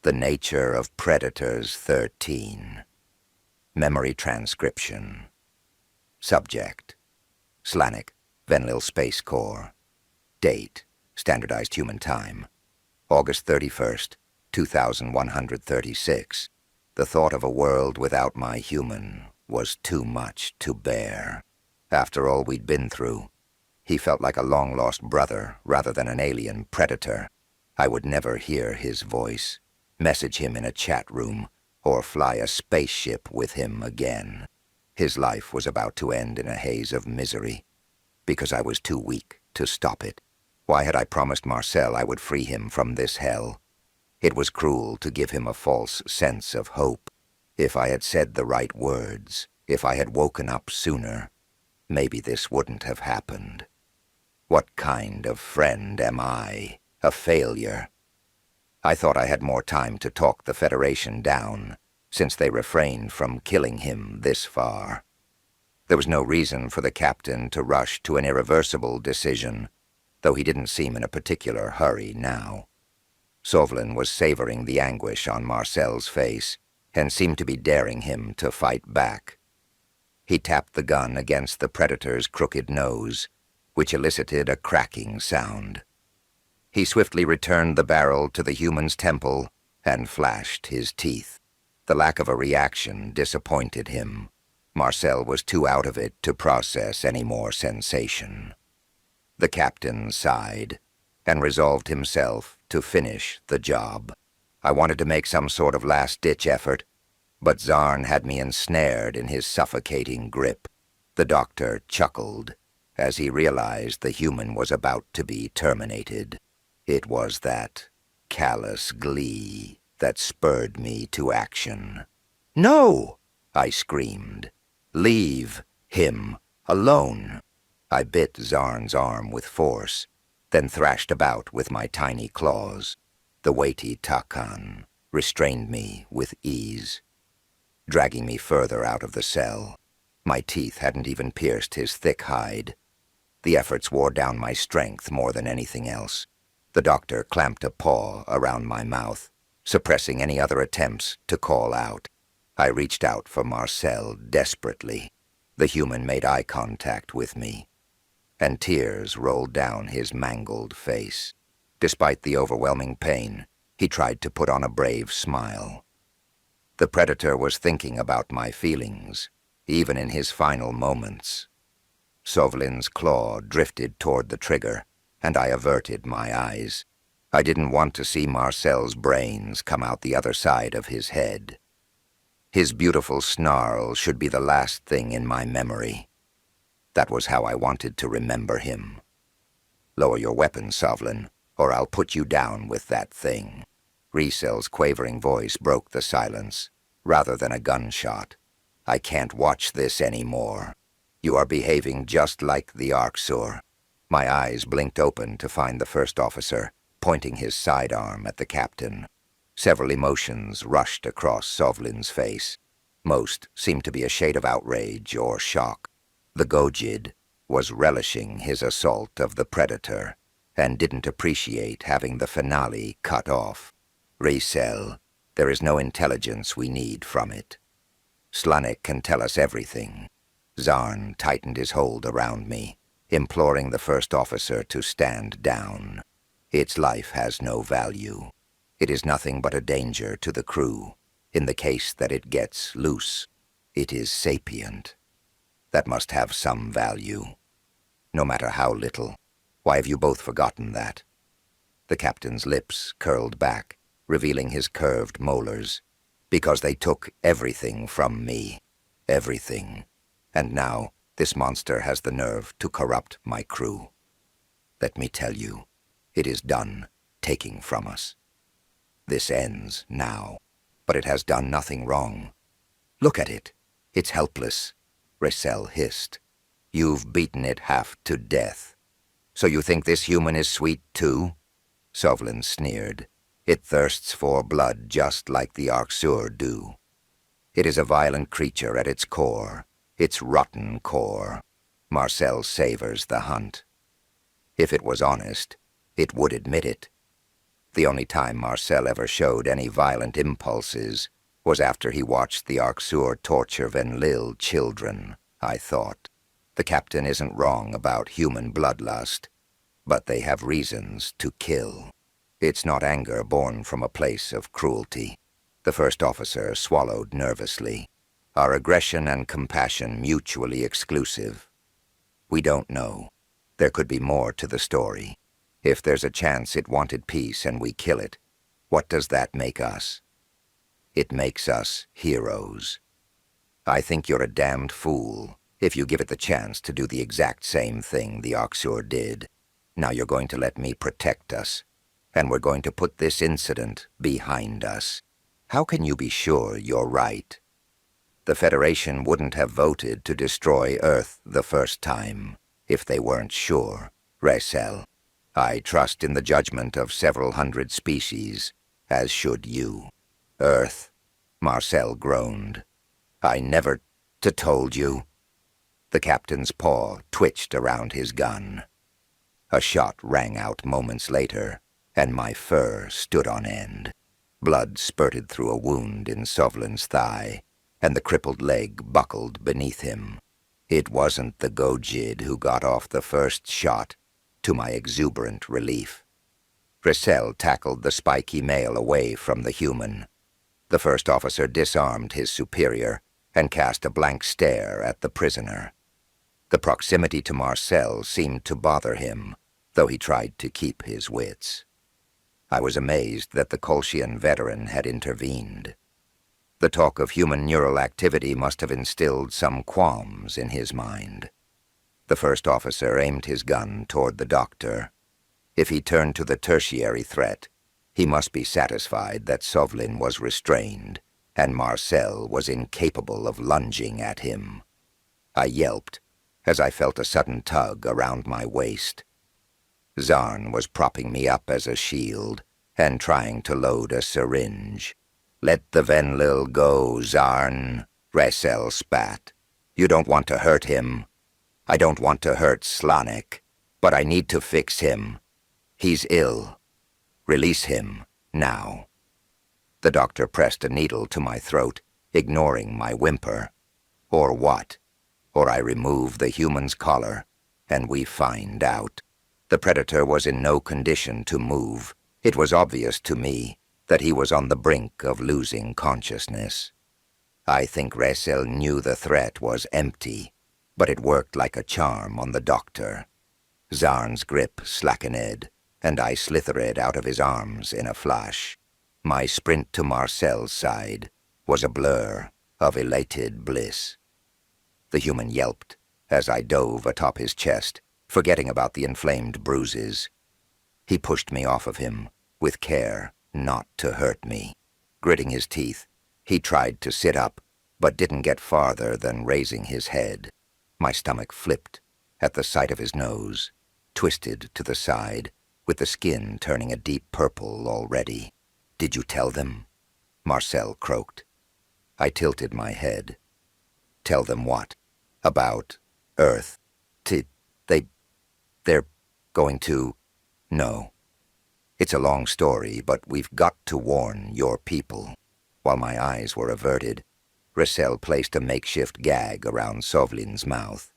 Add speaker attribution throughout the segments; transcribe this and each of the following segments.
Speaker 1: The Nature of Predators 13. Memory Transcription. Subject: Slanik, Venlil Space Corps. Date: Standardized Human Time, August 31st, 2136. The thought of a world without my human was too much to bear. After all we'd been through, he felt like a long-lost brother rather than an alien predator. I would never hear his voice, message him in a chat room, or fly a spaceship with him again. His life was about to end in a haze of misery, because I was too weak to stop it. Why had I promised Marcel I would free him from this hell? It was cruel to give him a false sense of hope. If I had said the right words, if I had woken up sooner, maybe this wouldn't have happened. What kind of friend am I? A failure? I thought I had more time to talk the Federation down, since they refrained from killing him this far. There was no reason for the captain to rush to an irreversible decision, though he didn't seem in a particular hurry now. Sovlin was savoring the anguish on Marcel's face, and seemed to be daring him to fight back. He tapped the gun against the predator's crooked nose, which elicited a cracking sound. He swiftly returned the barrel to the human's temple and flashed his teeth. The lack of a reaction disappointed him. Marcel was too out of it to process any more sensation. The captain sighed and resolved himself to finish the job. I wanted to make some sort of last-ditch effort, but Zarn had me ensnared in his suffocating grip. The doctor chuckled as he realized the human was about to be terminated. It was that callous glee that spurred me to action. "No!" I screamed. "Leave him alone." I bit Zarn's arm with force, then thrashed about with my tiny claws. The weighty Takan restrained me with ease, dragging me further out of the cell. My teeth hadn't even pierced his thick hide. The efforts wore down my strength more than anything else. The doctor clamped a paw around my mouth, suppressing any other attempts to call out. I reached out for Marcel desperately. The human made eye contact with me, and tears rolled down his mangled face. Despite the overwhelming pain, he tried to put on a brave smile. The predator was thinking about my feelings, even in his final moments. Sovlin's claw drifted toward the trigger, and I averted my eyes. I didn't want to see Marcel's brains come out the other side of his head. His beautiful snarl should be the last thing in my memory. That was how I wanted to remember him. "Lower your weapon, Sovlin, or I'll put you down with that thing." Riesel's quavering voice broke the silence, rather than a gunshot. "I can't watch this anymore. You are behaving just like the Arksur." My eyes blinked open to find the first officer, pointing his sidearm at the captain. Several emotions rushed across Sovlin's face. Most seemed to be a shade of outrage or shock. The Gojid was relishing his assault of the predator, and didn't appreciate having the finale cut off. "Riesel, there is no intelligence we need from it. Slanik can tell us everything." Zarn tightened his hold around me, imploring the first officer to stand down. "Its life has no value. It is nothing but a danger to the crew. In the case that it gets loose, it is sapient. That must have some value, no matter how little. Why have you both forgotten that?" The captain's lips curled back, revealing his curved molars. "Because they took everything from me. Everything. And now this monster has the nerve to corrupt my crew. Let me tell you, it is done taking from us. This ends now, but it has done nothing wrong. Look at it. It's helpless," Riesel hissed. "You've beaten it half to death. So you think this human is sweet too?" Sovlin sneered. "It thirsts for blood just like the Arksur do. It is a violent creature at its core, its rotten core. Marcel savors the hunt. If it was honest, it would admit it. The only time Marcel ever showed any violent impulses was after he watched the Arxur torture Venlil children, I thought. The captain isn't wrong about human bloodlust, but they have reasons to kill. It's not anger born from a place of cruelty. The first officer swallowed nervously. Are aggression and compassion mutually exclusive? We don't know. There could be more to the story. If there's a chance it wanted peace and we kill it, what does that make us? It makes us heroes. I think you're a damned fool if you give it the chance to do the exact same thing the Arxur did. Now you're going to let me protect us, and we're going to put this incident behind us. How can you be sure you're right? The Federation wouldn't have voted to destroy Earth the first time if they weren't sure, Raisel. I trust in the judgment of several hundred species, as should you. Earth, Marcel groaned. I never told you. The captain's paw twitched around his gun. A shot rang out moments later, and my fur stood on end. Blood spurted through a wound in Sovlin's thigh, and the crippled leg buckled beneath him. It wasn't the Gojid who got off the first shot, to my exuberant relief. Raisel tackled the spiky male away from the human. The first officer disarmed his superior and cast a blank stare at the prisoner. The proximity to Marcel seemed to bother him, though he tried to keep his wits. I was amazed that the Kolshian veteran had intervened. The talk of human neural activity must have instilled some qualms in his mind. The first officer aimed his gun toward the doctor. If he turned to the tertiary threat, he must be satisfied that Sovlin was restrained, and Marcel was incapable of lunging at him. I yelped as I felt a sudden tug around my waist. Zarn was propping me up as a shield and trying to load a syringe. "Let the Venlil go, Zarn," Raisel spat. "You don't want to hurt him. I don't want to hurt Slanik, but I need to fix him. He's ill. Release him, now." The doctor pressed a needle to my throat, ignoring my whimper. Or what? Or I remove the human's collar, and we find out. The predator was in no condition to move. It was obvious to me that he was on the brink of losing consciousness. I think Raisel knew the threat was empty, but it worked like a charm on the doctor. Zarn's grip slackened, and I slithered out of his arms in a flash. My sprint to Marcel's side was a blur of elated bliss. The human yelped as I dove atop his chest, forgetting about the inflamed bruises. He pushed me off of him, with care not to hurt me. Gritting his teeth, he tried to sit up, but didn't get farther than raising his head. My stomach flipped at the sight of his nose, twisted to the side, with the skin turning a deep purple already. "Did you tell them?" Marcel croaked. I tilted my head. "Tell them what? About Earth? They're going to... No. It's a long story, but we've got to warn your people." While my eyes were averted, Raisel placed a makeshift gag around Sovlin's mouth.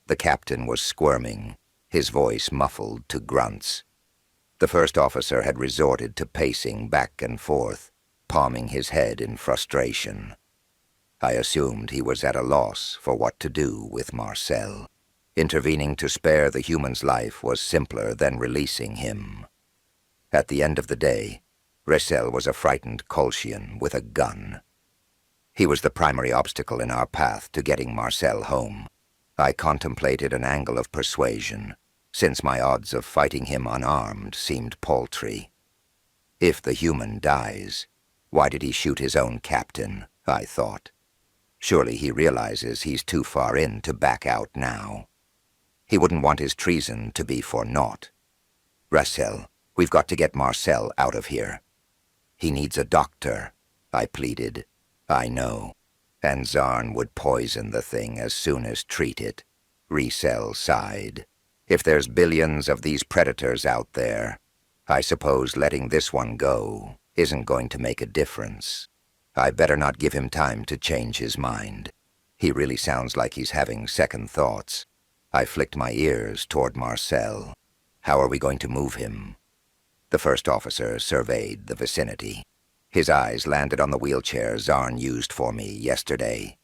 Speaker 1: The captain was squirming, his voice muffled to grunts. The first officer had resorted to pacing back and forth, palming his head in frustration. I assumed he was at a loss for what to do with Marcel. Intervening to spare the human's life was simpler than releasing him. At the end of the day, Raisel was a frightened Kolshian with a gun. He was the primary obstacle in our path to getting Marcel home. I contemplated an angle of persuasion, since my odds of fighting him unarmed seemed paltry. If the human dies, why did he shoot his own captain, I thought. Surely he realizes he's too far in to back out now. He wouldn't want his treason to be for naught. "Raisel, we've got to get Marcel out of here." "He needs a doctor," I pleaded. "I know. And Zarn would poison the thing as soon as treat it." Raisel sighed. "If there's billions of these predators out there, I suppose letting this one go isn't going to make a difference. I better not give him time to change his mind. He really sounds like he's having second thoughts. I flicked my ears toward Marcel. How are we going to move him? The first officer surveyed the vicinity. His eyes landed on the wheelchair Zarn used for me yesterday.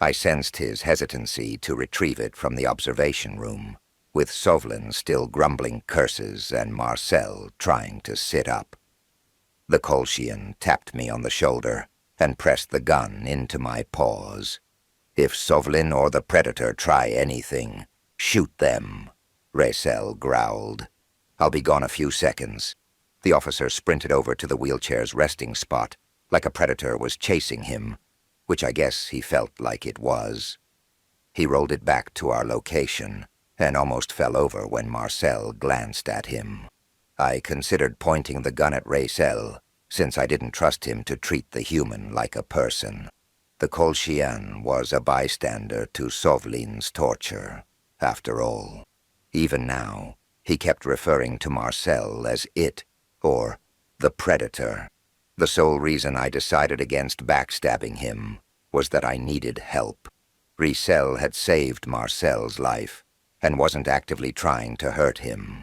Speaker 1: I sensed his hesitancy to retrieve it from the observation room, with Sovlin still grumbling curses and Marcel trying to sit up. The Kolshian tapped me on the shoulder and pressed the gun into my paws. If Sovlin or the Predator try anything, shoot them, Raisel growled. I'll be gone a few seconds. The officer sprinted over to the wheelchair's resting spot, like a predator was chasing him, which I guess he felt like it was. He rolled it back to our location, and almost fell over when Marcel glanced at him. I considered pointing the gun at Raisel, since I didn't trust him to treat the human like a person. The Kolshian was a bystander to Sovlin's torture, after all. Even now, he kept referring to Marcel as it, or the Predator. The sole reason I decided against backstabbing him was that I needed help. Raisel had saved Marcel's life, and wasn't actively trying to hurt him.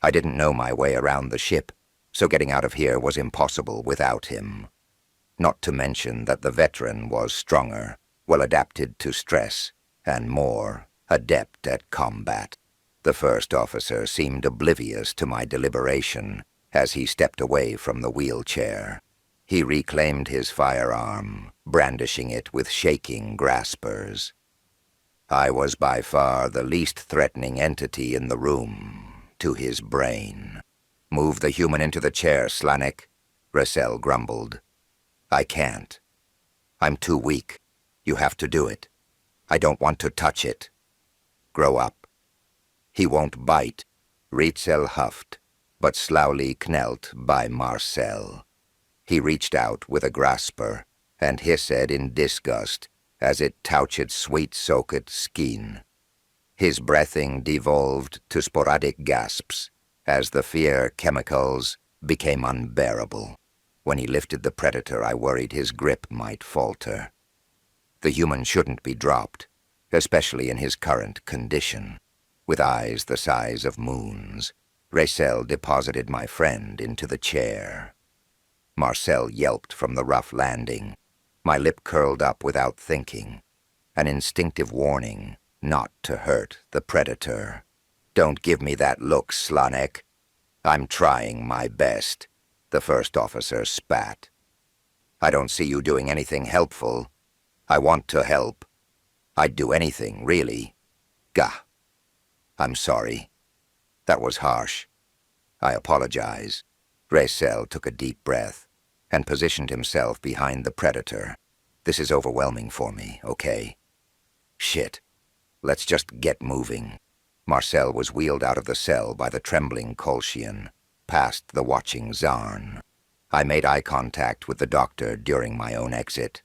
Speaker 1: I didn't know my way around the ship, so getting out of here was impossible without him. Not to mention that the veteran was stronger, well adapted to stress, and more adept at combat. The first officer seemed oblivious to my deliberation as he stepped away from the wheelchair. He reclaimed his firearm, brandishing it with shaking graspers. I was by far the least threatening entity in the room, to his brain. "Move the human into the chair, Slanik," Raisel grumbled. "I can't. I'm too weak. You have to do it. I don't want to touch it. Grow up." "He won't bite," Raisel huffed, but slowly knelt by Marcel. He reached out with a grasper and hissed in disgust as it touched sweet-soaked skin. His breathing devolved to sporadic gasps as the fear chemicals became unbearable. When he lifted the Predator, I worried his grip might falter. The human shouldn't be dropped, especially in his current condition. With eyes the size of moons, Raisel deposited my friend into the chair. Marcel yelped from the rough landing. My lip curled up without thinking, an instinctive warning not to hurt the Predator. "Don't give me that look, Slanek. I'm trying my best," the first officer spat. "I don't see you doing anything helpful. I want to help. I'd do anything, really. Gah. I'm sorry. That was harsh. I apologize." Raisel took a deep breath and positioned himself behind the Predator. "This is overwhelming for me, okay? Shit. Let's just get moving." Marcel was wheeled out of the cell by the trembling Kolshian, past the watching Zarn. I made eye contact with the doctor during my own exit.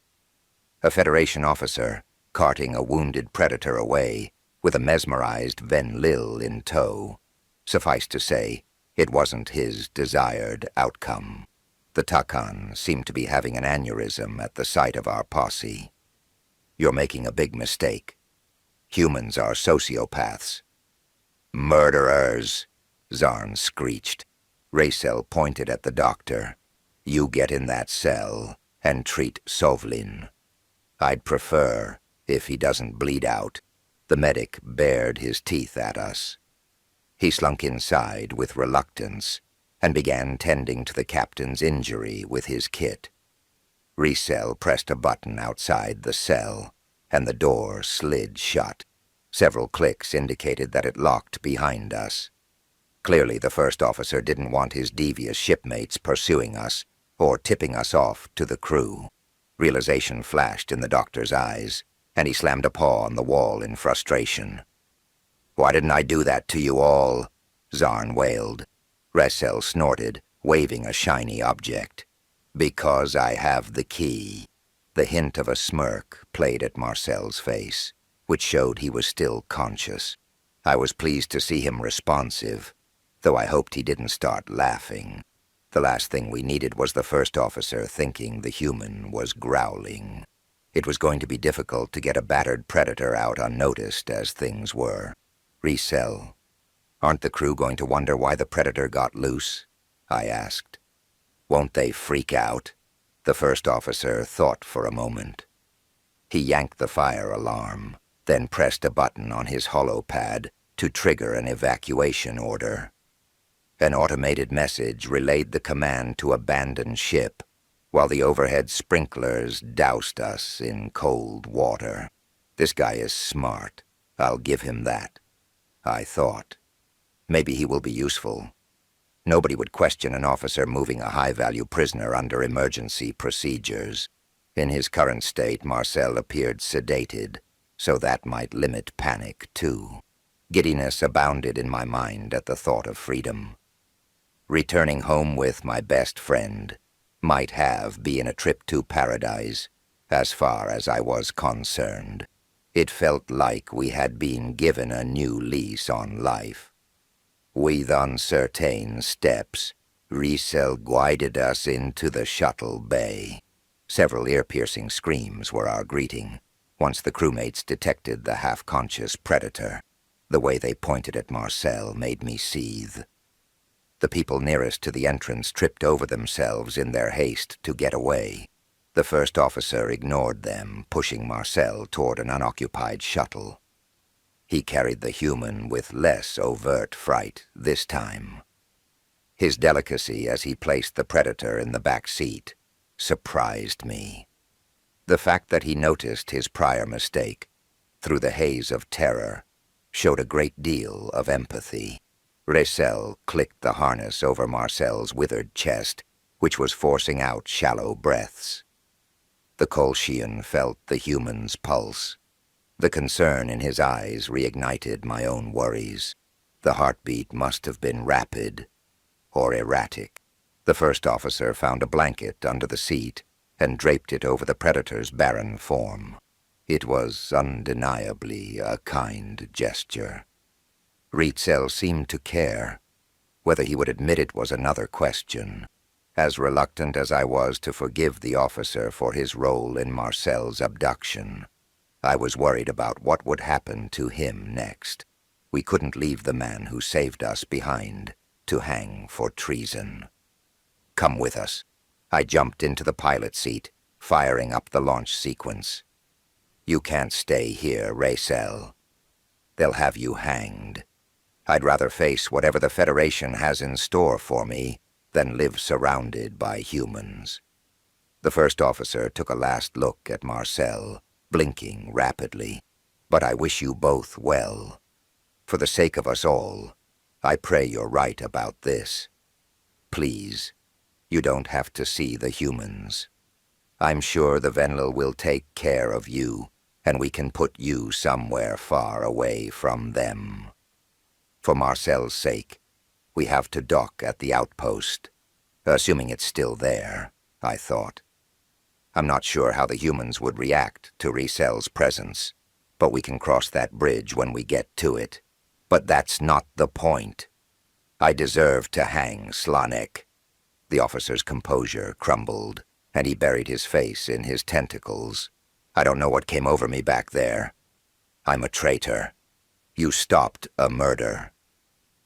Speaker 1: A Federation officer, carting a wounded Predator away, with a mesmerized Ven-Lil in tow. Suffice to say, it wasn't his desired outcome. The Takan seemed to be having an aneurysm at the sight of our posse. "You're making a big mistake. Humans are sociopaths." "Murderers," Zarn screeched. Raisel pointed at the doctor. "You get in that cell and treat Sovlin. I'd prefer if he doesn't bleed out." The medic bared his teeth at us. He slunk inside with reluctance and began tending to the captain's injury with his kit. Raisel pressed a button outside the cell, and the door slid shut. Several clicks indicated that it locked behind us. Clearly, the first officer didn't want his devious shipmates pursuing us or tipping us off to the crew. Realization flashed in the doctor's eyes, and he slammed a paw on the wall in frustration. "Why didn't I do that to you all?" Zarn wailed. Raisel snorted, waving a shiny object. "Because I have the key." The hint of a smirk played at Marcel's face, which showed he was still conscious. I was pleased to see him responsive. though I hoped he didn't start laughing. The last thing we needed was the first officer thinking the human was growling. It was going to be difficult to get a battered predator out unnoticed as things were. "Resell, aren't the crew going to wonder why the predator got loose?" I asked. "Won't they freak out?" The first officer thought for a moment. He yanked the fire alarm, then pressed a button on his holo pad to trigger an evacuation order. An automated message relayed the command to abandon ship, while the overhead sprinklers doused us in cold water. This guy is smart. I'll give him that, I thought. Maybe he will be useful. Nobody would question an officer moving a high-value prisoner under emergency procedures. In his current state, Marcel appeared sedated, so that might limit panic, too. Giddiness abounded in my mind at the thought of freedom. Returning home with my best friend might have been a trip to paradise, as far as I was concerned. It felt like we had been given a new lease on life. With uncertain steps, Riesel guided us into the shuttle bay. Several ear-piercing screams were our greeting, once the crewmates detected the half-conscious predator. The way they pointed at Marcel made me seethe. The people nearest to the entrance tripped over themselves in their haste to get away. The first officer ignored them, pushing Marcel toward an unoccupied shuttle. He carried the human with less overt fright this time. His delicacy as he placed the predator in the back seat surprised me. The fact that he noticed his prior mistake, through the haze of terror, showed a great deal of empathy. Riesel clicked the harness over Marcel's withered chest, which was forcing out shallow breaths. The Kolshian felt the human's pulse. The concern in his eyes reignited my own worries. The heartbeat must have been rapid or erratic. The first officer found a blanket under the seat and draped it over the predator's barren form. It was undeniably a kind gesture. Riesel seemed to care. Whether he would admit it was another question. As reluctant as I was to forgive the officer for his role in Marcel's abduction, I was worried about what would happen to him next. We couldn't leave the man who saved us behind to hang for treason. "Come with us." I jumped into the pilot seat, firing up the launch sequence. "You can't stay here, Riesel. They'll have you hanged. I'd rather face whatever the Federation has in store for me than live surrounded by humans." The first officer took a last look at Marcel, blinking rapidly. "But I wish you both well. For the sake of us all, I pray you're right about this. Please, you don't have to see the humans. I'm sure the Venlil will take care of you, and we can put you somewhere far away from them. For Marcel's sake, we have to dock at the outpost, assuming it's still there," I thought. "I'm not sure how the humans would react to Riesel's presence, but we can cross that bridge when we get to it. But that's not the point. I deserve to hang, Slanek." The officer's composure crumbled, and he buried his face in his tentacles. "I don't know what came over me back there. I'm a traitor. You stopped a murder.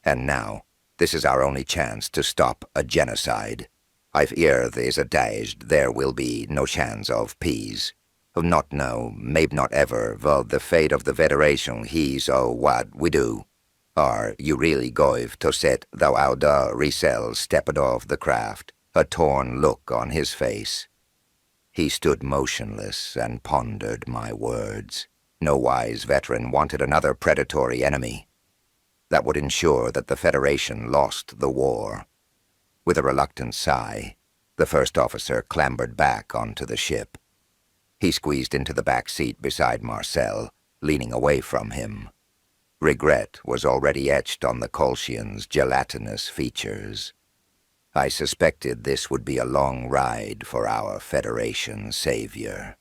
Speaker 1: And now, this is our only chance to stop a genocide. If Earth is adaged, there will be no chance of peace. Not now, maybe not ever, will the fate of the Federation he's what we do. Are you really going to set thou Alda Riesel stepped off the craft, a torn look on his face?" He stood motionless and pondered my words. No wise veteran wanted another predatory enemy. That would ensure that the Federation lost the war. With a reluctant sigh, the first officer clambered back onto the ship. He squeezed into the back seat beside Marcel, leaning away from him. Regret was already etched on the Kolshian's gelatinous features. I suspected this would be a long ride for our Federation savior.